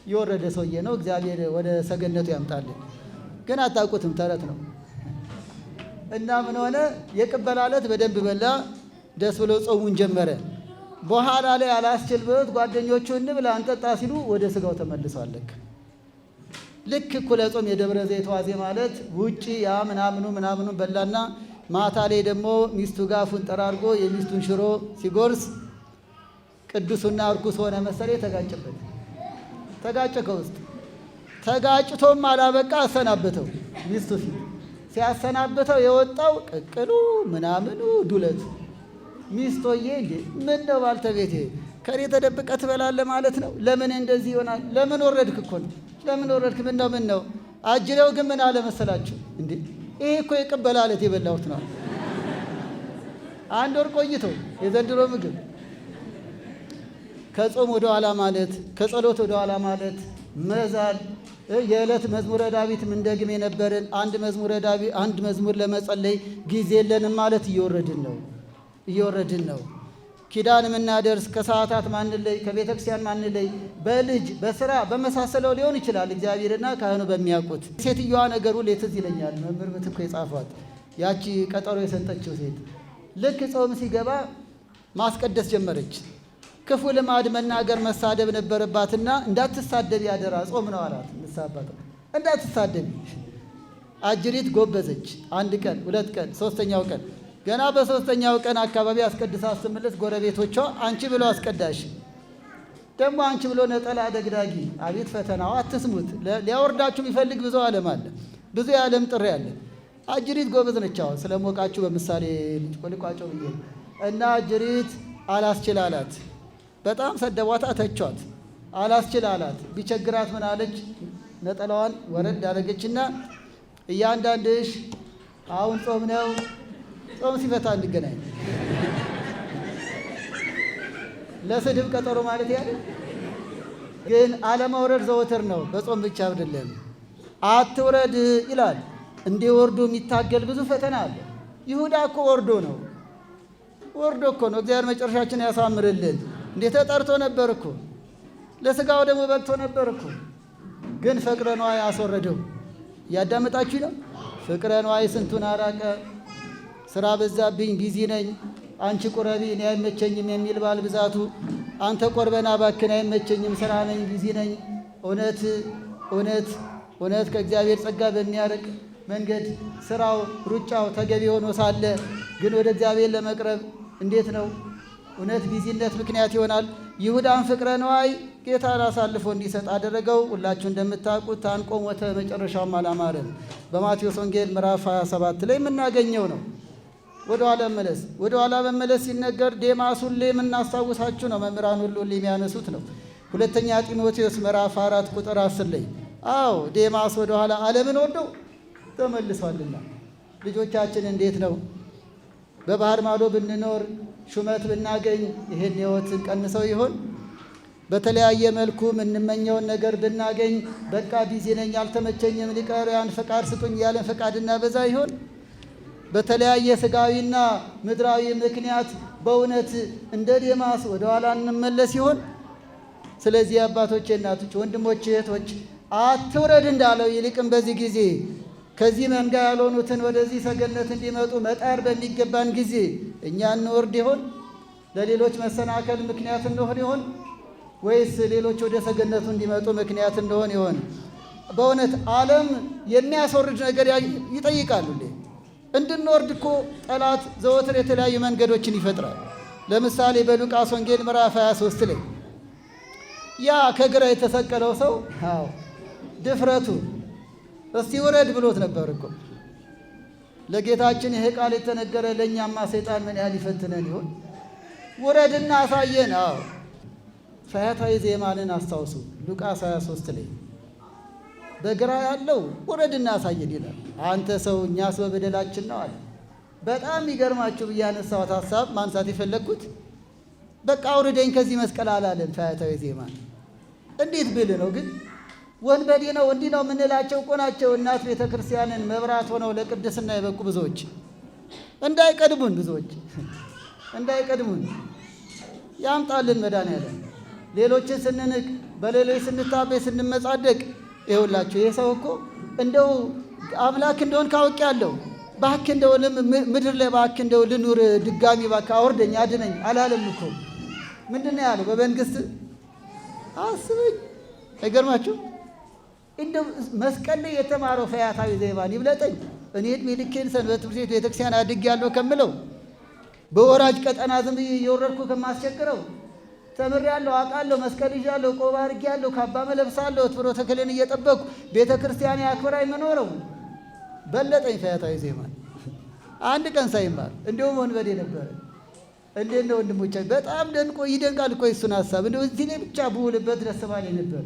የወረደ ሰውዬ ነው። እግዚአብሔር ወደ ሰገነቱ ያምጣልን። ግን አታውቁትም፣ ተረት ነው። እና ምን ሆነ? የቅበላ ዕለት በደንብ በላ፣ ደስ ብሎ ጾሙን ጀመረ። በኋላ ላይ አላስችል ብሎት ጓደኞቹ እንብላ እንጠጣ ሲሉ ወደ ስጋው ተመልሷል። ልክ እኩለ ጾም የደብረ ዘይት ዋዜ ማለት ውጪ ያ ምናምኑ በላና ማታ ላይ ደግሞ ሚስቱ ጋር ፉን ጠራርጎ የሚስቱን ሽሮ ሲጎርስ ቅዱሱና እርኩስ ሆነ መሰለኝ። ተጋጨበት። ተጋጨ ከውስጥ ተጋጭቶም አላበቃ አሰናበተው። ሚስቱ ፊት ሲያሰናበተው የወጣው ቅቅሉ ምናምኑ ዱለቱ። ሚስቶዬ እንዴ ምን ነው ባልተቤቴ ከኔ ተደብቀህ ትበላለህ ማለት ነው? ለምን እንደዚህ ይሆናል? ለምን ወረድክ እኮ ነው። ለምን ወረድክ? ምን ነው? አጅሬው ግን ምን አለ መሰላችሁ እንዴ? ይሄ እኮ የቅበላ ዕለት የበላሁት ነው። 1 ወር ቆይቶ የዘንድሮ ምግብ ከጾም ወደ ኋላ ማለት፣ ከጸሎት ወደ ኋላ ማለት መዛል። የዕለት መዝሙረ ዳዊት ምንደግም የነበርን አንድ መዝሙር ለመጸለይ ጊዜ የለንም ማለት እየወረድን ነው። ኪዳን የምናደርስ ከሰዓታት ማንለይ፣ ከቤተ ክርስቲያን ማንለይ፣ በልጅ በስራ በመሳሰለው ሊሆን ይችላል። እግዚአብሔርና ካህኑ በሚያውቁት። ሴትዮዋ ነገር ሁሌ ትዝ ይለኛል። መምህር ምትኮ የጻፏት ያቺ ቀጠሮ የሰጠችው ሴት ልክ ጾም ሲገባ ማስቀደስ ጀመረች። ክፉ ልማድ መናገር መሳደብ ነበረባትና እንዳትሳደብ ያደራ ጾም ነው አላት። ንሳባት እንዳትሳደብ። አጅሪት ጎበዘች። 1 ቀን 2 ቀን 3ኛው ቀን ገና በ3ኛው ቀን አካባቢ አስቀድሳ ስትመለስ ጎረቤቶቿ አንቺ ብሎ አስቀዳሽ፣ ደግሞ አንቺ ብሎ ነጠላ ደግዳጊ። አቤት ፈተናው! አትስሙት። ሊያወርዳችሁ የሚፈልግ ብዙ ዓለም አለ፣ ብዙ የዓለም ጥሪ አለ። አጅሪት ጎበዝ ነች። አሁን ስለ ሞቃችሁ በምሳሌ ልጅ ቆልቋቸው ብዬ እና አጅሪት አላስችል አላት። በጣም ሰደቧታ፣ ተቿት። አላስችል አላት። ቢቸግራት ምን አለች? ነጠላዋን ወረድ አደረገችና እያንዳንድሽ አሁን ጾም ነው፣ ጾም ሲፈታ እንገናኝ። ለስድብ ቀጠሮ ማለት ያለ ግን አለመውረድ ዘወትር ነው። በጾም ብቻ አይደለም። አትውረድ ይላል። እንዲወርዱ የሚታገል ብዙ ፈተና አለ። ይሁዳ እኮ ወርዶ እኮ ነው። እግዚአብሔር መጨረሻችን ያሳምርልን። እንዴት ተጠርቶ ነበር እኮ ለሥጋው ደግሞ በቅቶ ነበር እኮ። ግን ፍቅረ ነዋይ አስወረደው። እያዳመጣችሁ ነው። ፍቅረ ነዋይ ስንቱን አራቀ። ስራ በዛብኝ፣ ቢዚ ነኝ፣ አንቺ ቁረቢ እኔ አይመቸኝም የሚል ባል ብዛቱ። አንተ ቆርበና ባክን አይመቸኝም፣ ስራ ነኝ፣ ቢዚ ነኝ። እውነት ከእግዚአብሔር ጸጋ በሚያርቅ መንገድ ስራው ሩጫው ተገቢ ሆኖ ሳለ ግን ወደ እግዚአብሔር ለመቅረብ እንዴት ነው? እውነት ቢዚነት ምክንያት ይሆናል። ይሁዳን ፍቅረ ነዋይ ጌታን አሳልፎ እንዲሰጥ አደረገው። ሁላችሁ እንደምታውቁት ታንቆ ሞተ፣ መጨረሻውም አላማረም። በማቴዎስ ወንጌል ምዕራፍ 27 ላይ የምናገኘው ነው። ወደ ኋላ መመለስ ሲነገር ዴማስ ሁሌ የምናስታውሳችሁ ነው። መምህራን ሁሉ የሚያነሱት ነው። 2ኛ ጢሞቴዎስ ምዕራፍ 4 ቁጥር 10 ላይ አዎ ዴማስ ወደ ኋላ ዓለምን ወዶ ተመልሷልና። ልጆቻችን እንዴት ነው? በባህር ማዶ ብንኖር ሹመት ብናገኝ ይሄን ሕይወትን ቀንሰው ይሆን? በተለያየ መልኩ የምንመኘውን ነገር ብናገኝ በቃ ቢዚ ነኝ አልተመቸኝም ሊቀር ያን ፈቃድ ስጡኝ ያለን ፈቃድ እናበዛ ይሆን? በተለያየ ስጋዊና ምድራዊ ምክንያት በእውነት እንደ ዴማስ ወደ ኋላ እንመለስ ይሆን? ስለዚህ አባቶቼ፣ እናቶች፣ ወንድሞች፣ እህቶች አትውረድ እንዳለው ይልቅም በዚህ ጊዜ ከዚህ መንጋ ያልሆኑትን ወደዚህ ሰገነት እንዲመጡ መጣር በሚገባን ጊዜ እኛ እንወርድ ይሆን? ለሌሎች መሰናከል ምክንያት እንደሆን ይሆን? ወይስ ሌሎች ወደ ሰገነቱ እንዲመጡ ምክንያት እንደሆን ይሆን? በእውነት ዓለም የሚያስወርድ ነገር ይጠይቃሉ። እንድንወርድ እኮ ጠላት ዘወትር የተለያዩ መንገዶችን ይፈጥራል። ለምሳሌ በሉቃስ ወንጌል ምዕራፍ 23 ላይ ያ ከግራ የተሰቀለው ሰው ድፍረቱ እስቲ ውረድ ብሎት ነበር እኮ። ለጌታችን ይሄ ቃል የተነገረ ለእኛማ ሰይጣን ምን ያህል ይፈትነን ይሆን? ውረድና አሳየን። ፈያታዊ ዜማንን አስታውሱ። ሉቃስ 23 ላይ በግራ ያለው ውረድና አሳየን ይላል። አንተ ሰው እኛስ በበደላችን ነው አለ። በጣም ይገርማችሁ ብዬ ያነሳሁት ሀሳብ ማንሳት የፈለግኩት በቃ አውርደኝ ከዚህ መስቀል አላለን። ፈያታዊ ዜማን እንዴት ብል ነው ግን ወንበዴ ነው እንዲህ ነው የምንላቸው እኮ ናቸው። እናት ቤተ ክርስቲያንን መብራት ሆነው ለቅድስና የበቁ ብዙዎች እንዳይቀድሙን ያምጣልን መድኃኒዓለም። ሌሎችን ስንንቅ፣ በሌሎች ስንታበይ፣ ስንመጻደቅ ይኸውላችሁ ይህ ሰው እኮ እንደው አምላክ እንደሆን ካውቄያለሁ እባክህ እንደው ምድር ላይ እባክህ እንደው ልኑር ድጋሚ እባክህ አውርደኝ አድነኝ አላለም እኮ። ምንድን ነው ያለው? በመንግስት አስበኝ። አይገርማችሁ? እንደው መስቀል ላይ የተማረው ፈያታዊ ዜማን ይብለጠኝ። እኔ ዕድሜ ልኬን ሰንበት ትምህርት ቤት ቤተክርስቲያን አድጌያለሁ ከምለው በወራጅ ቀጠና ዝም ብዬ እየወረድኩ ከማስቸግረው ተምሬያለሁ፣ አውቃለሁ፣ መስቀል ይዣለሁ፣ ቆብ አድርጌያለሁ፣ ካባ መለብሳለሁ፣ ፍኖተ ተክሌን እየጠበቅኩ ቤተ ክርስቲያን አክብራኝ የምኖረው በለጠኝ ፈያታዊ ዜማን። አንድ ቀን ሳይማር እንዲሁም ወንበዴ ነበረ እንዴት ነው ወንድሞቼ? በጣም ይደንቃል እኮ የእሱን ሀሳብ። እንደው እዚህ ላይ ብቻ ብውልበት ደስ ባለኝ ነበር፣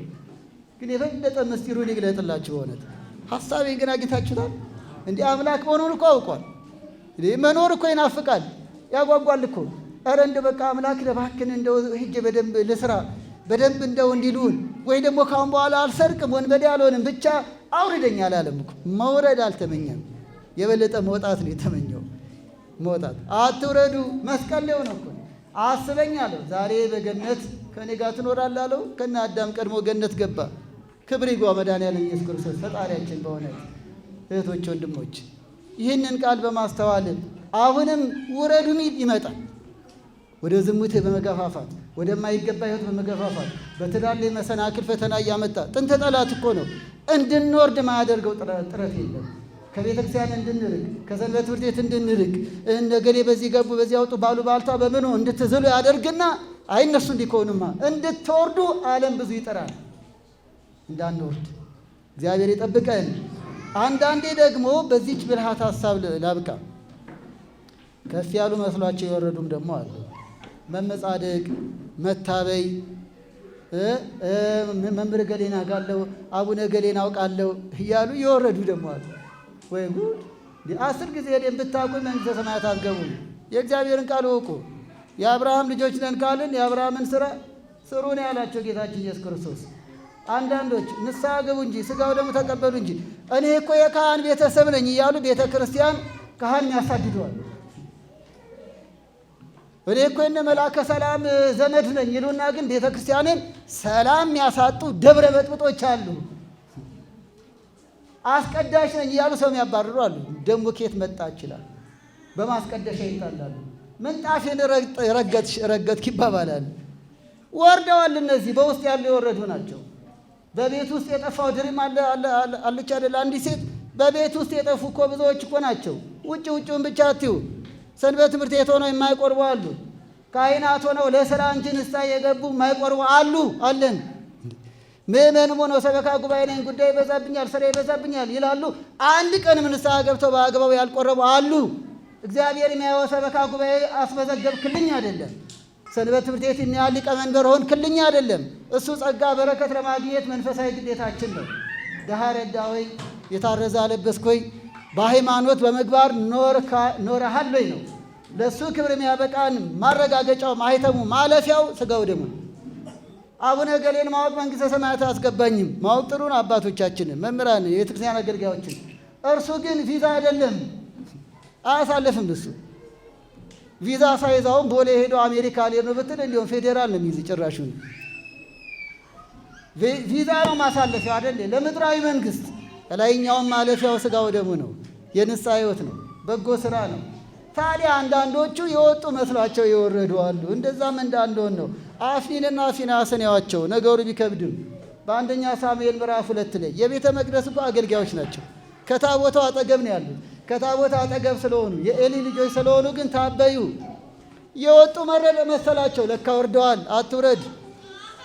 ግን የበለጠ ምስጢሩን ይግለጥላችሁ። በእውነት ሀሳቤን ግን አግኝታችሁታል። እንዲህ አምላክ መሆኑን እኮ አውቋል። መኖር እኮ ይናፍቃል፣ ያጓጓል እኮ። ኧረ እንደው በቃ አምላክ እባክህን እንደው ሂጄ በደንብ ልስራ፣ በደንብ እንደው እንዲሉን፣ ወይ ደግሞ ካሁን በኋላ አልሰርቅም፣ ወንበዴ አልሆንም፣ ብቻ አውርደኝ አላለም እኮ። መውረድ አልተመኘም፣ የበለጠ መውጣት ነው የተመኘው። መውጣት አትውረዱ መስቀል ላይ ሆነ እኮ አስበኝ አለው። ዛሬ በገነት ከእኔ ጋር ትኖራለህ አለው። ከነ አዳም ቀድሞ ገነት ገባ። ክብር ይግባው መድኃኒዓለም ኢየሱስ ክርስቶስ ፈጣሪያችን። በእውነት እህቶች ወንድሞች፣ ይህንን ቃል በማስተዋል አሁንም ውረዱ ሚል ይመጣል። ወደ ዝሙት በመገፋፋት ወደማይገባ ሕይወት በመገፋፋት በትዳር ላይ መሰናክል ፈተና እያመጣ ጥንተ ጠላት እኮ ነው። እንድንወርድ ማያደርገው ጥረት የለም። ከቤተ ክርስቲያን እንድንርቅ፣ ከሰንበት ትምህርት ቤት እንድንርቅ፣ ነገሌ በዚህ ገቡ በዚህ አውጡ ባሉ ባልታ በምኑ እንድትዝሉ ያደርግና አይ እነሱ እንዲከሆኑማ እንድትወርዱ ዓለም ብዙ ይጠራል። እንዳንወርድ እግዚአብሔር ይጠብቀን። አንዳንዴ ደግሞ በዚች ብልሃት ሀሳብ ላብቃ፣ ከፍ ያሉ መስሏቸው የወረዱም ደግሞ አሉ። መመጻደቅ፣ መታበይ፣ መምህር ገሌን አውቃለሁ፣ አቡነ ገሌን አውቃለሁ እያሉ የወረዱ ደግሞ አሉ። ወይ ጉድ! 10 ጊዜ ሄደን ብታውቁ መንግሥተ ሰማያት አትገቡም። የእግዚአብሔርን ቃል እወቁ። የአብርሃም ልጆች ነን ካልን የአብርሃምን ስራ ስሩ ነው ያላቸው ጌታችን ኢየሱስ ክርስቶስ። አንዳንዶች ንስሐ ግቡ እንጂ ሥጋው ደግሞ ተቀበሉ እንጂ እኔ እኮ የካህን ቤተሰብ ነኝ እያሉ ቤተ ክርስቲያን ካህን ያሳድደዋል። እኔ እኮ የነ መልአከ ሰላም ዘመድ ነኝ ይሉና ግን ቤተ ክርስቲያንን ሰላም ያሳጡ ደብረ በጥብጦች አሉ። አስቀዳሽ ነኝ እያሉ ሰው ያባርሩ አሉ። ደሞ ኬት መጣ ይችላል። በማስቀደሻ ይጣላሉ። ምንጣፌን ረገጥክ ይባባላል። ወርደዋል። እነዚህ በውስጥ ያሉ የወረዱ ናቸው። በቤት ውስጥ የጠፋው ድሪም አለች አይደል? አንዲት ሴት በቤት ውስጥ የጠፉ እኮ ብዙዎች እኮ ናቸው። ውጭውን ብቻ አትዩ። ሰንበት ትምህርት ቤት ሆነው የማይቆርቡ አሉ። ካህናት ሆነው ለስራ እንጂ ንስሐ የገቡ የማይቆርቡ አሉ አለን። ምእመንም ሆነው ሰበካ ጉባኤ ነኝ ጉዳይ ይበዛብኛል፣ ስራ ይበዛብኛል ይላሉ። አንድ ቀንም ንስሐ ገብተው በአግባቡ ያልቆረቡ አሉ። እግዚአብሔር የሚያየው ሰበካ ጉባኤ አስመዘገብክልኝ አይደለም፣ ሰንበት ትምህርት ቤት ያህል ሊቀመንበር ሆንክልኝ አይደለም። እሱ ጸጋ በረከት ለማግኘት መንፈሳዊ ግዴታችን ነው። ድሃ ረዳ ሆይ፣ የታረዘ አለበስክ ሆይ፣ በሃይማኖት በምግባር ኖረሃል ወይ ነው። ለእሱ ክብር የሚያበቃን ማረጋገጫው ማህተሙ ማለፊያው ሥጋው ደሙ። አቡነ ገሌን ማወቅ መንግሥተ ሰማያት አያስገባኝም። ማወቅ ጥሩ ነው፣ አባቶቻችንን መምህራን፣ የቤተክርስቲያን አገልጋዮችን። እርሱ ግን ቪዛ አይደለም አያሳልፍም። እሱ ቪዛ ሳይዛውን ቦሌ ሄዶ አሜሪካ ሊሄድ ነው ብትል እንዲሁም ፌዴራል ነው የሚይዝ። ጭራሹን ቪዛ ነው ማሳለፊያው አይደል? ለምድራዊ መንግስት ላይኛውም ማለፊያው ሥጋው ደሙ ነው። የንስሐ ሕይወት ነው፣ በጎ ስራ ነው። ታዲያ አንዳንዶቹ የወጡ መስሏቸው የወረዱ አሉ። እንደዛም እንዳንዶን ነው። አፍኒንና ፊናስን ያዋቸው ነገሩ ቢከብድም በአንደኛ ሳሙኤል ምዕራፍ 2 ላይ የቤተ መቅደስ እኮ አገልጋዮች ናቸው። ከታቦታው አጠገብ ነው ያሉት። ከታቦታ አጠገብ ስለሆኑ የኤሊ ልጆች ስለሆኑ ግን ታበዩ። የወጡ መረደ መሰላቸው። ለካ ወርደዋል። አትውረድ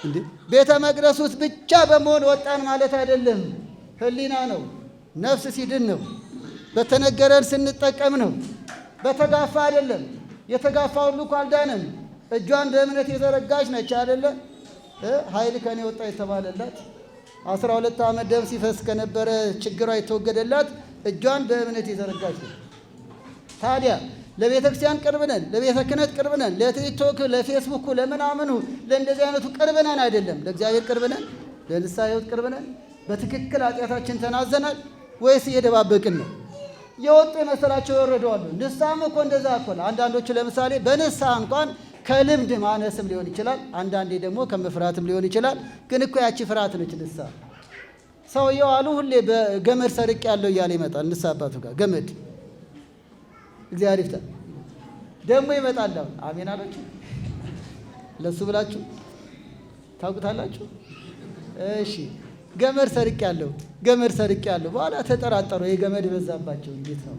እንዴ! ቤተ መቅደስ ውስጥ ብቻ በመሆን ወጣን ማለት አይደለም። ህሊና ነው፣ ነፍስ ሲድን ነው፣ በተነገረን ስንጠቀም ነው። በተጋፋ አይደለም። የተጋፋ ሁሉ እኮ አልዳነም። እጇን በእምነት የዘረጋች ነች አይደለ? ኃይል ከኔ ወጣ የተባለላት 12 ዓመት ደም ሲፈስ ከነበረ ችግሯ የተወገደላት እጇን በእምነት የዘረጋች ነው። ታዲያ ለቤተ ክርስቲያን ቅርብ ነን፣ ለቤተ ክህነት ቅርብ ነን፣ ለቲክቶክ ለፌስቡክ ለምናምኑ ለእንደዚህ አይነቱ ቅርብ ነን አይደለም። ለእግዚአብሔር ቅርብ ነን፣ ለንስሐ ሕይወት ቅርብ ነን። በትክክል ኃጢአታችን ተናዘናል ወይስ እየደባበቅን ነው? የወጡ የመሰላቸው ይወረደዋሉ። ንስሐም እኮ እንደዛ እኮ ነው። አንዳንዶቹ ለምሳሌ በንስሐ እንኳን ከልምድ ማነስም ሊሆን ይችላል፣ አንዳንዴ ደግሞ ከመፍራትም ሊሆን ይችላል። ግን እኮ ያቺ ፍርሃት ነች ንስሐ። ሰውየው አሉ ሁሌ በገመድ ሰርቅ ያለው እያለ ይመጣል ንስሐ አባቱ ጋር ገመድ። እግዚአብሔር ይፍታ። ደግሞ ይመጣል። አሜን አላችሁ? ለሱ ብላችሁ ታውቁታላችሁ? እሺ ገመድ ሰርቅ ያለው በኋላ ተጠራጠሩ። የገመድ በዛባቸው። እንዴት ነው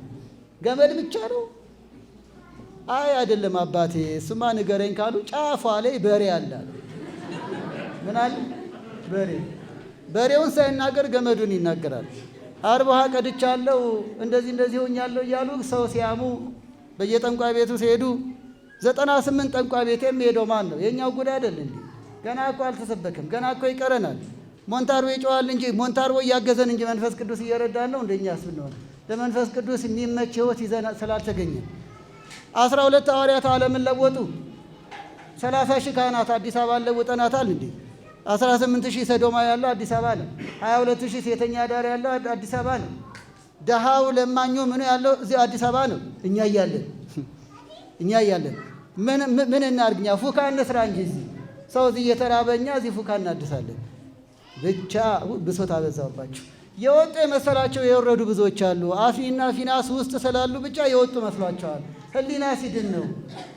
ገመድ ብቻ ነው? አይ አይደለም አባቴ፣ እሱማ ንገረኝ ካሉ ጫፏ ላይ በሬ አለ። ምን አለ? በሬ። በሬውን ሳይናገር ገመዱን ይናገራል። 40 ቀድቻለሁ እንደዚህ ሆኛለሁ እያሉ ሰው ሲያሙ በየጠንቋይ ቤቱ ሲሄዱ 98 ጠንቋይ ቤት የሚሄደው ማን ነው? የኛው ጉዳይ አይደል እንዴ? ገና እኮ አልተሰበከም። ገና እኮ ይቀረናል። ሞንታርቦ ይጮዋል እንጂ ሞንታርቦ እያገዘን እንጂ መንፈስ ቅዱስ እየረዳን ነው እንደኛስ ብንሆን ለመንፈስ ቅዱስ የሚመች ሕይወት ይዘን ስላልተገኘ 12 ሐዋርያት ዓለምን ለወጡ። 30 ሺህ ካህናት አዲስ አበባ ለውጠናታል እንዴ? 18 ሺህ ሰዶማ ያለው አዲስ አበባ ነው። 22 ሺህ ሴተኛ ዳር ያለው አዲስ አበባ ነው። ደሃው ለማኙ ምኑ ያለው እዚህ አዲስ አበባ ነው። እኛ እያለን ምን እናርግኛ? ፉካ እንስራ እንጂ እዚህ ሰው እዚህ እየተራበኛ እዚህ ፉካ እናድሳለን። ብቻ ብሶት አበዛባችሁ። የወጡ የመሰላቸው የወረዱ ብዙዎች አሉ። አፍኒና ፊናስ ውስጥ ስላሉ ብቻ የወጡ መስሏቸዋል። ሕሊና ሲድን ነው።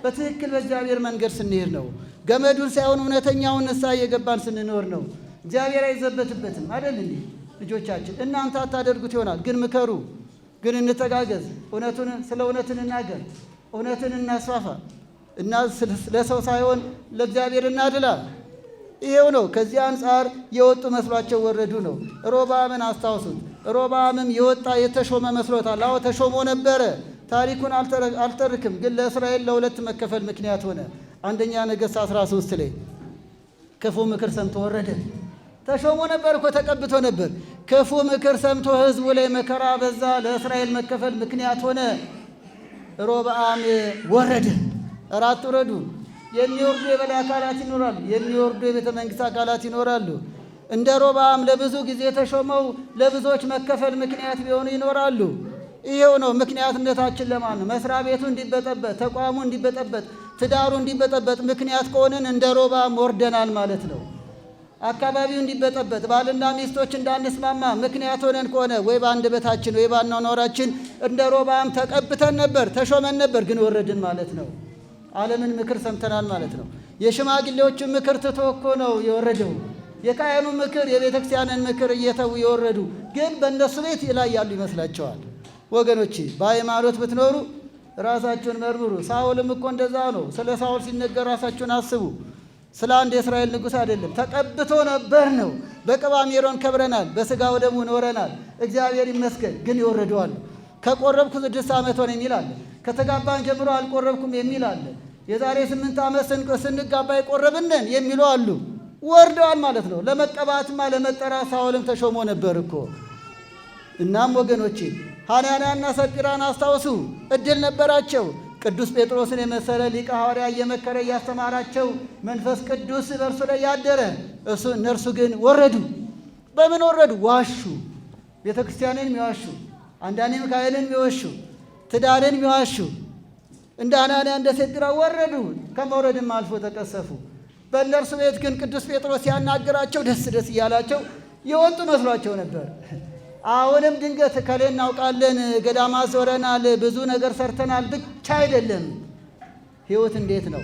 በትክክል በእግዚአብሔር መንገድ ስንሄድ ነው። ገመዱን ሳይሆን እውነተኛውን ንስሐ እየገባን ስንኖር ነው። እግዚአብሔር አይዘበትበትም አይደል እንዴ? ልጆቻችን እናንተ አታደርጉት ይሆናል፣ ግን ምከሩ፣ ግን እንተጋገዝ፣ ስለ እውነት እንናገር፣ እውነትን እናስፋፋ እና ለሰው ሳይሆን ለእግዚአብሔር እናድላ። ይሄው ነው። ከዚህ አንጻር የወጡ መስሏቸው ወረዱ ነው። ሮብዓምን አስታውሱት። ሮብዓምም የወጣ የተሾመ መስሎታል። አዎ ተሾሞ ነበረ። ታሪኩን አልተርክም፣ ግን ለእስራኤል ለሁለት መከፈል ምክንያት ሆነ። አንደኛ ነገሥት 13 ላይ ክፉ ምክር ሰምቶ ወረደ። ተሾሞ ነበር እኮ ተቀብቶ ነበር። ክፉ ምክር ሰምቶ ሕዝቡ ላይ መከራ በዛ፣ ለእስራኤል መከፈል ምክንያት ሆነ። ሮብዓም ወረደ። እራት ውረዱ። የሚወርዱ የበላይ አካላት ይኖራሉ፣ የሚወርዱ የቤተ መንግሥት አካላት ይኖራሉ። እንደ ሮብዓም ለብዙ ጊዜ ተሾመው ለብዙዎች መከፈል ምክንያት ቢሆኑ ይኖራሉ። ይሄው ነው ምክንያትነታችን። ለማን ነው? መስሪያ ቤቱ እንዲበጠበጥ፣ ተቋሙ እንዲበጠበጥ፣ ትዳሩ እንዲበጠበጥ ምክንያት ከሆንን እንደ ሮብዓም ወርደናል ማለት ነው። አካባቢው እንዲበጠበጥ፣ ባልና ሚስቶች እንዳንስማማ ምክንያት ሆነን ከሆነ ወይ በአንደበታችን ወይ በአኗኗራችን እንደ ሮብዓም ተቀብተን ነበር፣ ተሾመን ነበር፣ ግን ወረድን ማለት ነው። ዓለምን ምክር ሰምተናል ማለት ነው። የሽማግሌዎችን ምክር ትቶ እኮ ነው የወረደው። የካህኑ ምክር፣ የቤተ ክርስቲያንን ምክር እየተዉ የወረዱ ግን በእነሱ ቤት ላይ ያሉ ይመስላቸዋል። ወገኖቼ በሃይማኖት ብትኖሩ ራሳችሁን መርምሩ። ሳኦልም እኮ እንደዛ ነው። ስለ ሳኦል ሲነገር ራሳችሁን አስቡ። ስለ አንድ የእስራኤል ንጉሥ አይደለም፣ ተቀብቶ ነበር ነው። በቅባ ሜሮን ከብረናል፣ በሥጋው ደሙ ኖረናል። እግዚአብሔር ይመስገን። ግን ይወረደዋል። ከቆረብኩ 6 ዓመት ሆነ የሚል አለ። ከተጋባን ጀምሮ አልቆረብኩም የሚል አለ። የዛሬ 8 ዓመት ስንጋባ የቆረብንን የሚሉ አሉ። ወርደዋል ማለት ነው። ለመቀባትማ ለመጠራት ሳኦልም ተሾሞ ነበር እኮ። እናም ወገኖቼ ሐናንያና ሰጲራን አስታውሱ። እድል ነበራቸው። ቅዱስ ጴጥሮስን የመሰለ ሊቀ ሐዋርያ እየመከረ እያስተማራቸው መንፈስ ቅዱስ በእርሱ ላይ ያደረ እነርሱ ግን ወረዱ። በምን ወረዱ? ዋሹ። ቤተ ክርስቲያንን የሚዋሹ፣ አንዳንዴ ሚካኤልን የሚወሹ፣ ትዳርን የሚዋሹ እንደ ሐናንያ እንደ ሰጲራ ወረዱ። ከመውረድም አልፎ ተቀሰፉ። በእነርሱ ቤት ግን ቅዱስ ጴጥሮስ ሲያናግራቸው ደስ ደስ እያላቸው የወጡ መስሏቸው ነበር። አሁንም ድንገት ከሌ እናውቃለን፣ ገዳማ ዞረናል፣ ብዙ ነገር ሰርተናል ብቻ አይደለም። ሕይወት እንዴት ነው?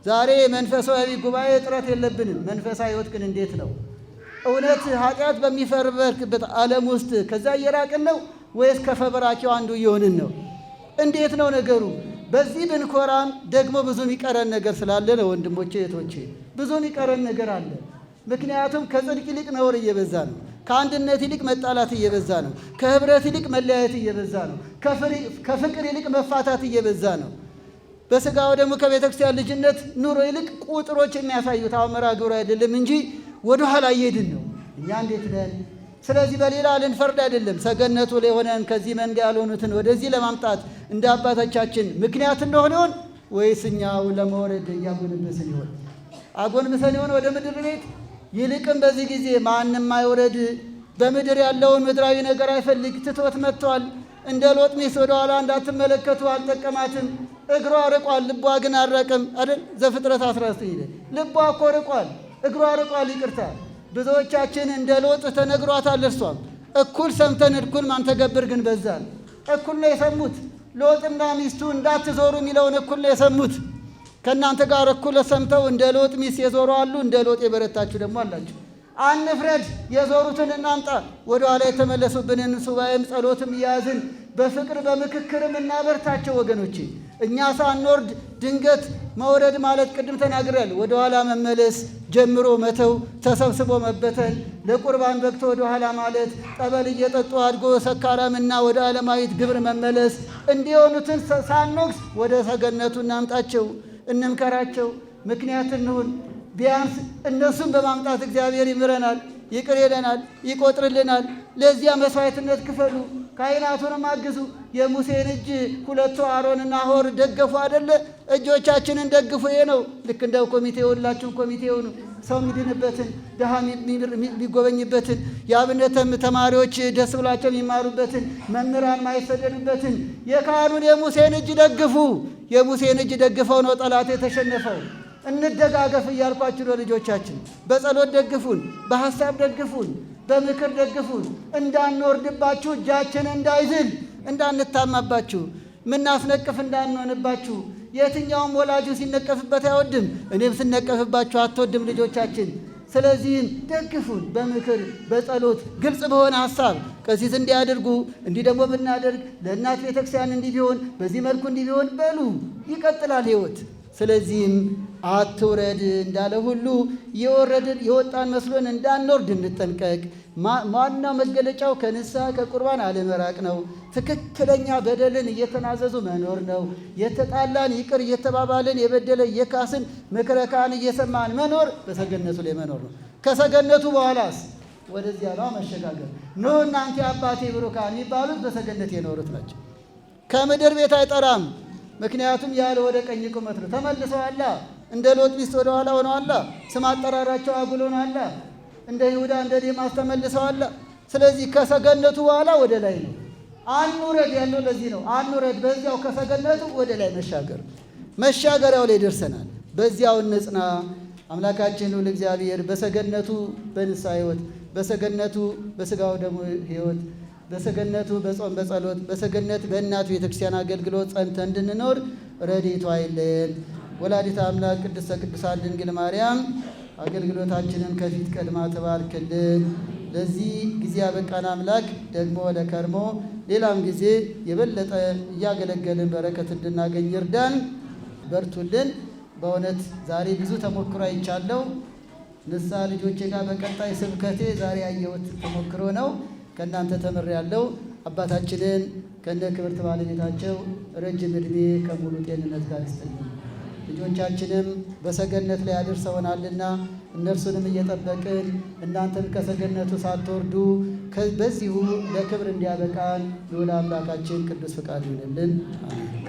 ዛሬ መንፈሳዊ ጉባኤ እጥረት የለብንም። መንፈሳዊ ሕይወት ግን እንዴት ነው? እውነት ኃጢአት በሚፈርበት ዓለም ውስጥ ከዛ እየራቅን ነው ወይስ ከፈበራኪው አንዱ እየሆንን ነው? እንዴት ነው ነገሩ? በዚህ ብንኮራም ደግሞ ብዙ የሚቀረን ነገር ስላለ ነው ወንድሞቼ እህቶቼ፣ ብዙ የሚቀረን ነገር አለ። ምክንያቱም ከጽድቅ ይልቅ ነውር እየበዛ ነው። ከአንድነት ይልቅ መጣላት እየበዛ ነው። ከህብረት ይልቅ መለያየት እየበዛ ነው። ከፍቅር ይልቅ መፋታት እየበዛ ነው። በሥጋው ደግሞ ከቤተ ክርስቲያን ልጅነት ኑሮ ይልቅ ቁጥሮች የሚያሳዩት አመራ ግብር አይደለም እንጂ ወደ ኋላ እየሄድን ነው። እኛ እንዴት ነን? ስለዚህ በሌላ ልንፈርድ አይደለም። ሰገነቱ ላይ ሆነን ከዚህ መንጋ ያልሆኑትን ወደዚህ ለማምጣት እንደ አባቶቻችን ምክንያት እንደሆነ ይሆን ወይስ እኛው ለመውረድ እያጎነበስን ይሆን? አጎንብሰን ይሆን ወደ ምድር ቤት? ይልቅም በዚህ ጊዜ ማንም አይውረድ። በምድር ያለውን ምድራዊ ነገር አይፈልግ፣ ትቶት መጥቷል። እንደ ሎጥ ሚስት ወደ ኋላ እንዳትመለከቱ፣ አልጠቀማትም። እግሯ ርቋል፣ ልቧ ግን አልራቀም አይደል? ዘፍጥረት 19 ይላል። ልቧ እኮ ርቋል፣ እግሯ ርቋል። ይቅርታ ብዙዎቻችን እንደ ሎጥ ተነግሯታል። እርሷም እኩል ሰምተን እኩል ማንተገብር ግን በዛል። እኩል ነው የሰሙት። ሎጥና ሚስቱ እንዳትዞሩ የሚለውን እኩል ነው የሰሙት። ከእናንተ ጋር እኩል ሰምተው እንደ ሎጥ ሚስት የዞሩ አሉ፣ እንደ ሎጥ የበረታችሁ ደግሞ አላችሁ። አንፍረድ፣ የዞሩትን እናምጣ። ወደ ኋላ የተመለሱብንን ሱባኤም ጸሎትም እያያዝን በፍቅር በምክክርም እናበርታቸው። ወገኖቼ እኛ ሳንወርድ ድንገት መውረድ ማለት ቅድም ተናግሬያለሁ። ወደ ኋላ መመለስ ጀምሮ መተው፣ ተሰብስቦ መበተን፣ ለቁርባን በቅቶ ወደ ኋላ ማለት፣ ጠበል እየጠጡ አድጎ ሰካራምና ወደ ዓለማዊት ግብር መመለስ፣ እንዲሆኑትን ሳንወቅስ ወደ ሰገነቱ እናምጣቸው። እንምከራቸው፣ ምክንያት እንሁን። ቢያንስ እነሱን በማምጣት እግዚአብሔር ይምረናል፣ ይቅር ይለናል፣ ይቆጥርልናል። ለዚያ መስዋዕትነት ክፈሉ፣ ካህናቱንም አግዙ። የሙሴን እጅ ሁለቱ አሮንና ሆር ደገፉ አይደለ? እጆቻችንን ደግፉ። ይሄ ነው ልክ እንደ ኮሚቴ፣ ሁላችሁም ኮሚቴ ሆኑ። ሰው የሚድንበትን፣ ድሃ የሚጎበኝበትን፣ የአብነትም ተማሪዎች ደስ ብሏቸው የሚማሩበትን፣ መምህራን ማይሰደዱበትን የካህኑን የሙሴን እጅ ደግፉ። የሙሴን እጅ ደግፈው ነው ጠላት የተሸነፈው። እንደጋገፍ እያልኳችሁ ነው ልጆቻችን። በጸሎት ደግፉን፣ በሐሳብ ደግፉን፣ በምክር ደግፉን። እንዳንወርድባችሁ፣ እጃችን እንዳይዝል፣ እንዳንታማባችሁ፣ ምናስነቅፍ እንዳንሆንባችሁ። የትኛውም ወላጁ ሲነቀፍበት አይወድም። እኔም ስነቀፍባችሁ አትወድም ልጆቻችን። ስለዚህም ደግፉን በምክር በጸሎት ግልጽ በሆነ ሐሳብ ቀሲስ እንዲያደርጉ እንዲህ ደግሞ ብናደርግ ለእናት ቤተክርስቲያን እንዲህ ቢሆን በዚህ መልኩ እንዲህ ቢሆን በሉ። ይቀጥላል ሕይወት። ስለዚህም አትውረድ እንዳለ ሁሉ የወረድን የወጣን መስሎን እንዳንወርድ እንጠንቀቅ። ዋናው መገለጫው ከንስሐ ከቁርባን አለመራቅ ነው። ትክክለኛ በደልን እየተናዘዙ መኖር ነው። የተጣላን ይቅር እየተባባልን የበደለ እየካስን ምክረ ካህን እየሰማን መኖር በሰገነቱ ላይ መኖር ነው። ከሰገነቱ በኋላስ ወደዚያ ነው መሸጋገር። ኑ እናንተ አባቴ ብሩካን የሚባሉት በሰገነት የኖሩት ናቸው። ከምድር ቤት አይጠራም። ምክንያቱም ያለ ወደ ቀኝ ቁመት ነው። ተመልሰዋላ። እንደ ሎጥ ሚስት ወደ ኋላ ሆነዋላ። ስም አጠራራቸው አጉል ሆነዋላ። እንደ ይሁዳ እንደ ዴማስ ተመልሰዋላ። ስለዚህ ከሰገነቱ በኋላ ወደ ላይ ነው። አንውረድ ያለው ለዚህ ነው። አንውረድ፣ በዚያው ከሰገነቱ ወደ ላይ መሻገር። መሻገሪያው ላይ ደርሰናል። በዚያው እንጽና። አምላካችን ሁሉ እግዚአብሔር በሰገነቱ በንስሐ ሕይወት፣ በሰገነቱ በሥጋው ደሙ ሕይወት፣ በሰገነቱ በጾም በጸሎት፣ በሰገነት በእናት ቤተክርስቲያን አገልግሎት ጸንተን እንድንኖር ረድኤቱ አይለየን። ወላዲተ አምላክ ቅድስተ ቅዱሳን ድንግል ማርያም አገልግሎታችንን ከፊት ቀድማ ትባርክልን። ለዚህ ጊዜ ያበቃን አምላክ ደግሞ ለከርሞ ሌላም ጊዜ የበለጠ እያገለገልን በረከት እንድናገኝ ይርዳን። በርቱልን። በእውነት ዛሬ ብዙ ተሞክሮ አይቻለሁ። ንስሐ ልጆቼ ጋር በቀጣይ ስብከቴ ዛሬ ያየሁት ተሞክሮ ነው። ከእናንተ ተምሬያለሁ። አባታችንን ከነ ክብርት ባለቤታቸው ረጅም ዕድሜ ከሙሉ ጤንነት ጋር ይስጥልን። ልጆቻችንም በሰገነት ላይ አድርሰውናልና እነርሱንም እየጠበቅን እናንተም ከሰገነቱ ሳትወርዱ በዚሁ ለክብር እንዲያበቃን ልዑል አምላካችን ቅዱስ ፍቃድ ይሁንልን። አሜን።